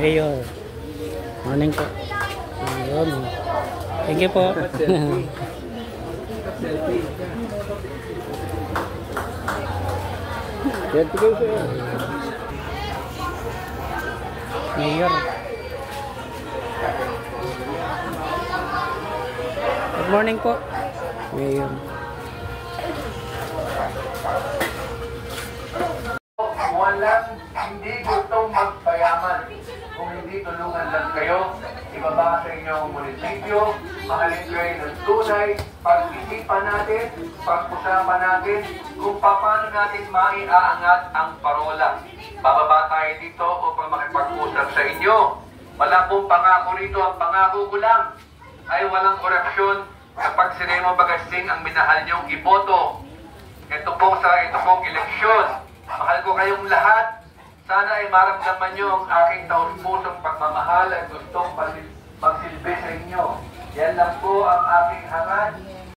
Mayor. Morning po. Ayun. Thank you po. Mayor. Good morning po. Mayor. Walang hindi gustong magpayaman. Kung hindi tulungan lang kayo, ibaba sa inyong munisipyo, mahalin kayo ng tunay, pag-isipan natin, pag-usapan natin kung paano natin maiaangat ang parola. Bababa tayo dito upang makipag-usap sa inyo. Wala pong pangako rito. Ang pangako ko lang ay walang korupsyon kapag sinema bagasing ang minahal niyong iboto. Ito pong eleksyon. Mahal ko kayong lahat. Sana ay maramdaman niyo ang aking taus-pusong pagmamahal at gustong magsilbi sa inyo. Yan lang po ang aking hangad.